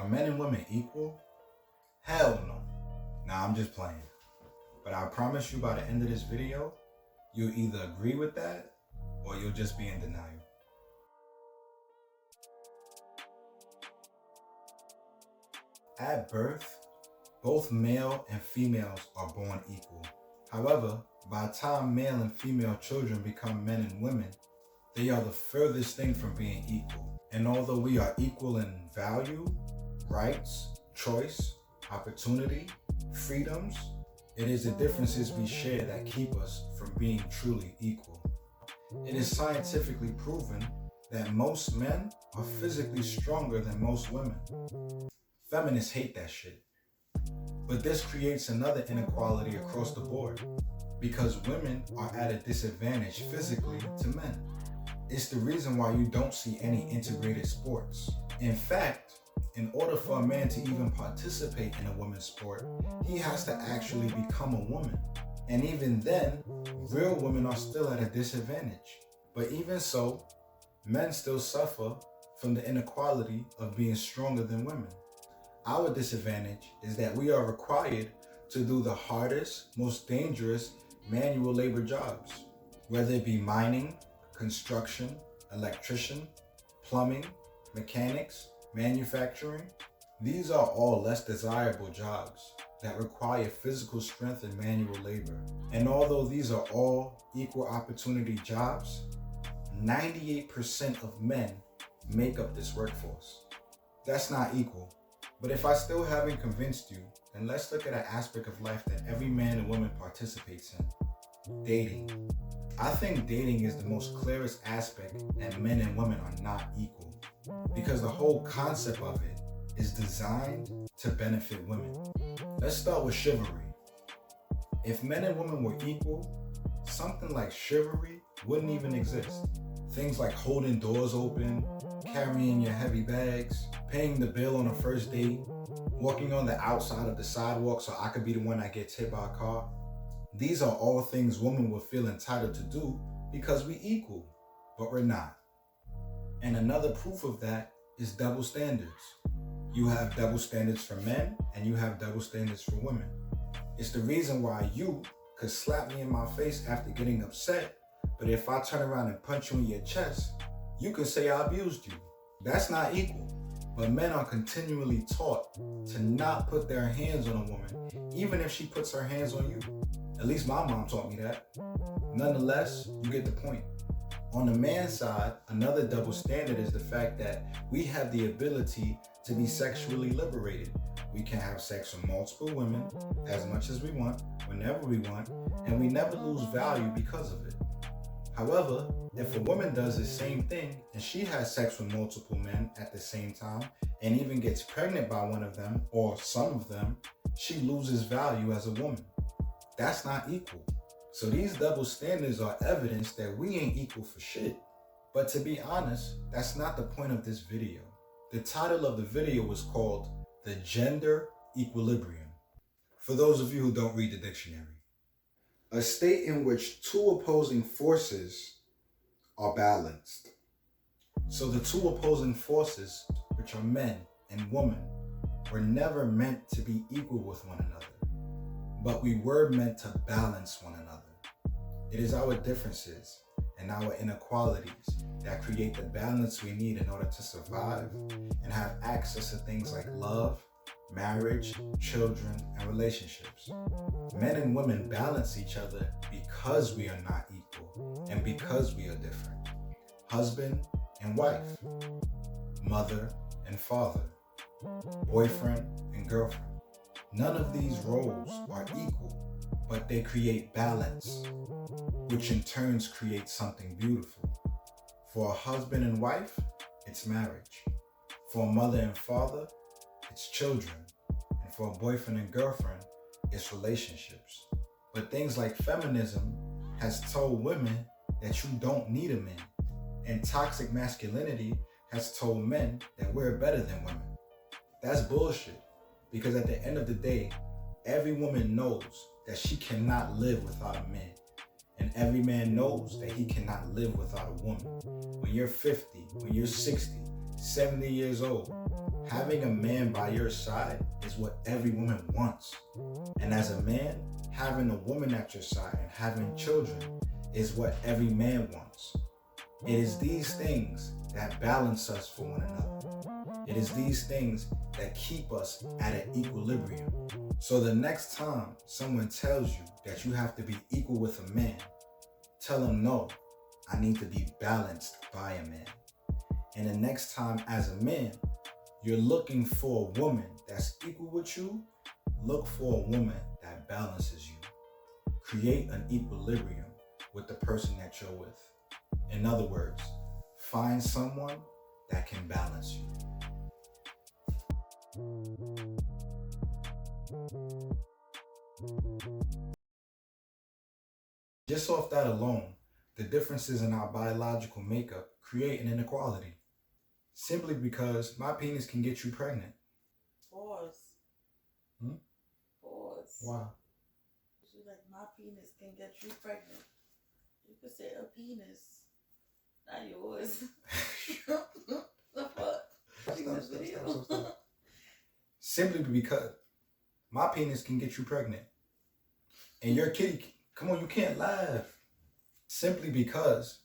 Are men and women equal? Hell no. Nah, I'm just playing. But I promise you by the end of this video, you'll either agree with that or you'll just be in denial. At birth, both male and females are born equal. However, by the time male and female children become men and women, they are the furthest thing from being equal. And although we are equal in value, rights, choice, opportunity, freedoms, it is the differences we share that keep us from being truly equal. It is scientifically proven that most men are physically stronger than most women. Feminists hate that shit. But this creates another inequality across the board because women are at a disadvantage physically to men. It's the reason why you don't see any integrated sports. In fact, in order for a man to even participate in a women's sport, he has to actually become a woman. And even then, real women are still at a disadvantage. But even so, men still suffer from the inequality of being stronger than women. Our disadvantage is that we are required to do the hardest, most dangerous manual labor jobs, whether it be mining, construction, electrician, plumbing, mechanics, manufacturing. These are all less desirable jobs that require physical strength and manual labor. And although these are all equal opportunity jobs, 98% of men make up this workforce. That's not equal. But if I still haven't convinced you, then let's look at an aspect of life that every man and woman participates in: dating. I think dating is the most clearest aspect that men and women are not equal, because the whole concept of it is designed to benefit women. Let's start with chivalry. If men and women were equal, something like chivalry wouldn't even exist. Things like holding doors open, carrying your heavy bags, paying the bill on a first date, walking on the outside of the sidewalk so I could be the one that gets hit by a car. These are all things women will feel entitled to do because we equal, but we're not. And another proof of that is double standards. You have double standards for men and you have double standards for women. It's the reason why you could slap me in my face after getting upset, but if I turn around and punch you in your chest, you can say I abused you. That's not equal. But men are continually taught to not put their hands on a woman, even if she puts her hands on you. At least my mom taught me that. Nonetheless, you get the point. On the man's side, another double standard is the fact that we have the ability to be sexually liberated. We can have sex with multiple women as much as we want, whenever we want, and we never lose value because of it. However, if a woman does the same thing and she has sex with multiple men at the same time and even gets pregnant by one of them or some of them, she loses value as a woman. That's not equal. So these double standards are evidence that we ain't equal for shit. But to be honest, that's not the point of this video. The title of the video was called The Gender Equilibrium. For those of you who don't read the dictionary, a state in which two opposing forces are balanced. So the two opposing forces, which are men and women, were never meant to be equal with one another, but we were meant to balance one another. It is our differences and our inequalities that create the balance we need in order to survive and have access to things like love, marriage, children, and relationships. Men and women balance each other because we are not equal and because we are different. Husband and wife, mother and father, boyfriend and girlfriend. None of these roles are equal, but they create balance, which in turn creates something beautiful. For a husband and wife, it's marriage. For a mother and father, it's children. And for a boyfriend and girlfriend, it's relationships. But things like feminism has told women that you don't need a man. And toxic masculinity has told men that we're better than women. That's bullshit. Because at the end of the day, every woman knows that she cannot live without a man. And every man knows that he cannot live without a woman. When you're 50, when you're 60, 70 years old, Having a man by your side is what every woman wants. And as a man, having a woman at your side and having children is what every man wants. It is these things that balance us for one another. It is these things that keep us at an equilibrium. So the next time someone tells you that you have to be equal with a man, tell them no, I need to be balanced by a man. And the next time as a man, you're looking for a woman that's equal with you, look for a woman that balances you. Create an equilibrium with the person that you're with. In other words, find someone that can balance you. Just off that alone, the differences in our biological makeup create an inequality. Simply because my penis can get you pregnant. Pause. Pause. Why? She's like, my penis can get you pregnant. You could say a penis, not yours. The fuck? Stop. Simply because my penis can get you pregnant. And your kitty, come on, you can't laugh. Simply because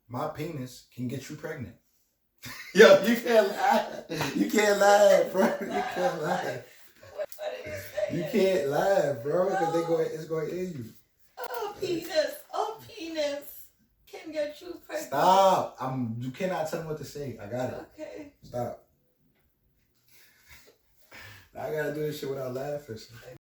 my penis can get you pregnant. Yo, you can't laugh. You can't laugh, bro. You can't laugh. What are you saying? You can't laugh, bro, because it's going to end you. A penis can get you pregnant. Stop. You cannot tell me what to say. I got it. Okay. Stop. I got to do this shit without laughing.